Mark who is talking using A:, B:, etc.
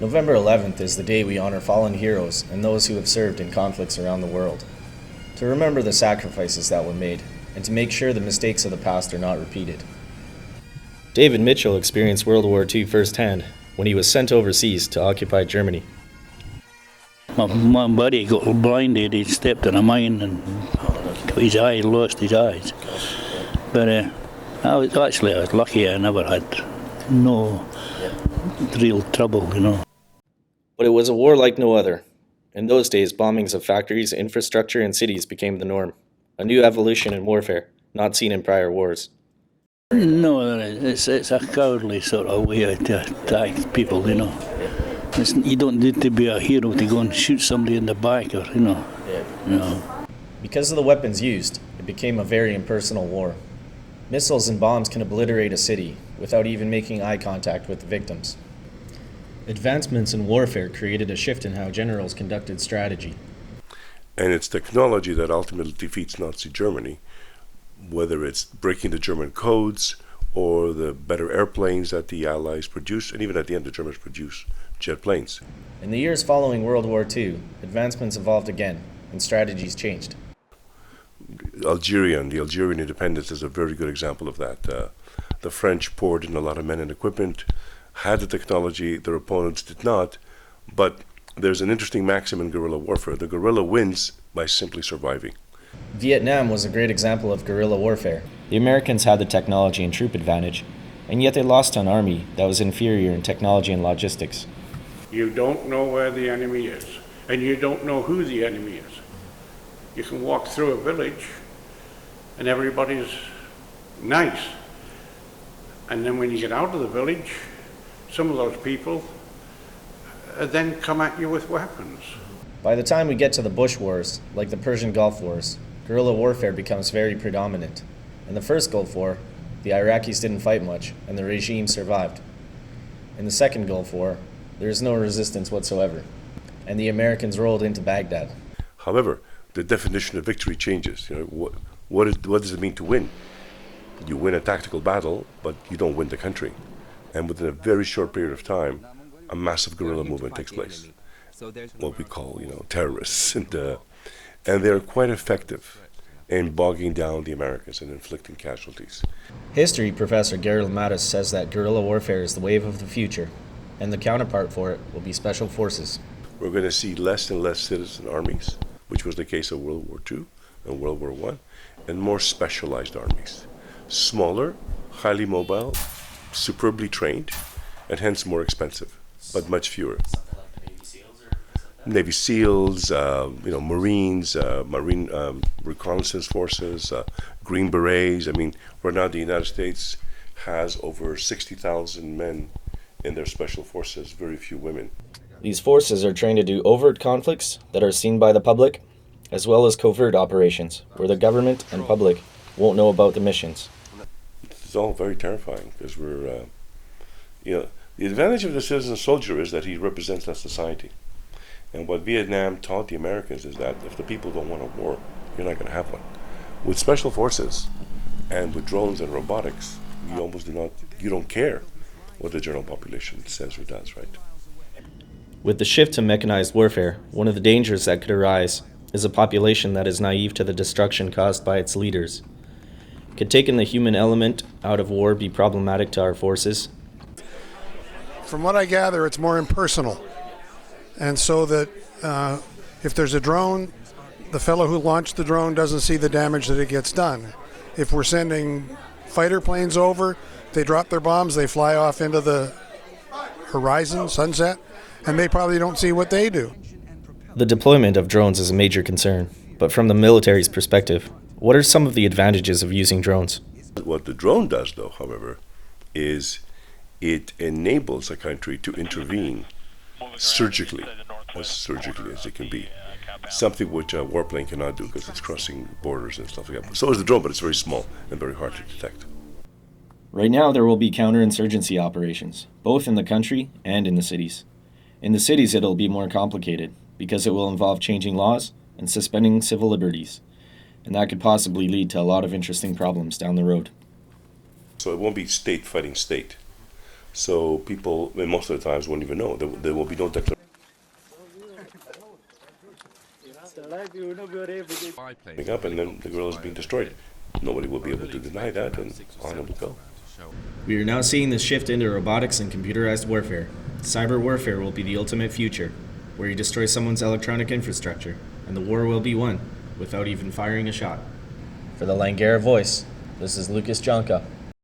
A: November 11th is the day we honor fallen heroes and those who have served in conflicts around the world. To remember the sacrifices that were made, and to make sure the mistakes of the past are not repeated. David Mitchell experienced World War II firsthand when he was sent overseas to occupy Germany.
B: My buddy got blinded, he stepped in a mine and lost his eyes. But I was lucky, I never had no real trouble,
A: But it was a war like no other. In those days, bombings of factories, infrastructure, and cities became the norm. A new evolution in warfare, not seen in prior wars.
B: No, it's a cowardly sort of way to attack people, you don't need to be a hero to go and shoot somebody in the back, or,
A: Because of the weapons used, it became a very impersonal war. Missiles and bombs can obliterate a city without even making eye contact with the victims. Advancements in warfare created a shift in how generals conducted strategy.
C: And it's technology that ultimately defeats Nazi Germany, whether it's breaking the German codes or the better airplanes that the Allies produced, and even at the end the Germans produced jet planes.
A: In the years following World War II, advancements evolved again, and strategies changed.
C: The Algerian independence is a very good example of that. The French poured in a lot of men and equipment, had the technology, their opponents did not, but there's an interesting maxim in guerrilla warfare. The guerrilla wins by simply surviving.
A: Vietnam was a great example of guerrilla warfare. The Americans had the technology and troop advantage, and yet they lost to an army that was inferior in technology and logistics.
D: You don't know where the enemy is, and you don't know who the enemy is. You can walk through a village, and everybody's nice. And then when you get out of the village, some of those people then come at you with weapons.
A: By the time we get to the Bush Wars, like the Persian Gulf Wars, guerrilla warfare becomes very predominant. In the first Gulf War, the Iraqis didn't fight much, and the regime survived. In the second Gulf War, there is no resistance whatsoever, and the Americans rolled into Baghdad.
C: However, the definition of victory changes. What does it mean to win? You win a tactical battle, but you don't win the country. And within a very short period of time, a massive guerrilla movement takes place. What we call, terrorists, and they're quite effective in bogging down the Americans and inflicting casualties.
A: History professor Gerald Mattis says that guerrilla warfare is the wave of the future, and the counterpart for it will be special forces.
C: We're going to see less and less citizen armies, which was the case of World War II and World War I, and more specialized armies. Smaller, highly mobile, superbly trained, and hence more expensive, but much fewer. Navy SEALs, Marines, Marine reconnaissance forces, Green Berets. Right now the United States has over 60,000 men in their special forces, very few women.
A: These forces are trained to do overt conflicts that are seen by the public, as well as covert operations, where the government and public won't know about the missions.
C: It's all very terrifying, because the advantage of the citizen soldier is that he represents that society. And what Vietnam taught the Americans is that if the people don't want a war, you're not going to have one. With special forces and with drones and robotics, you don't care what the general population says or does, right?
A: With the shift to mechanized warfare, one of the dangers that could arise is a population that is naive to the destruction caused by its leaders. Could taking the human element out of war be problematic to our forces?
E: From what I gather, it's more impersonal. And so that if there's a drone, the fellow who launched the drone doesn't see the damage that it gets done. If we're sending fighter planes over, they drop their bombs, they fly off into the horizon, sunset, and they probably don't see what they do.
A: The deployment of drones is a major concern, but from the military's perspective, what are some of the advantages of using drones?
C: What the drone does, though, however, is it enables a country to intervene surgically, as surgically as it can be. Something which a warplane cannot do because it's crossing borders and stuff like that. So is the drone, but it's very small and very hard to detect.
A: Right now, there will be counterinsurgency operations, both in the country and in the cities. In the cities, it'll be more complicated because it will involve changing laws and suspending civil liberties, and that could possibly lead to a lot of interesting problems down the road.
C: So it won't be state fighting state. So people, and most of the times, won't even know. There will be no declaration up, and then the guerrilla is being destroyed. Nobody will be able to deny that, and on it will go.
A: We are now seeing the shift into robotics and computerized warfare. Cyber warfare will be the ultimate future, where you destroy someone's electronic infrastructure, and the war will be won without even firing a shot. For the Langara Voice, this is Lucas Jonka.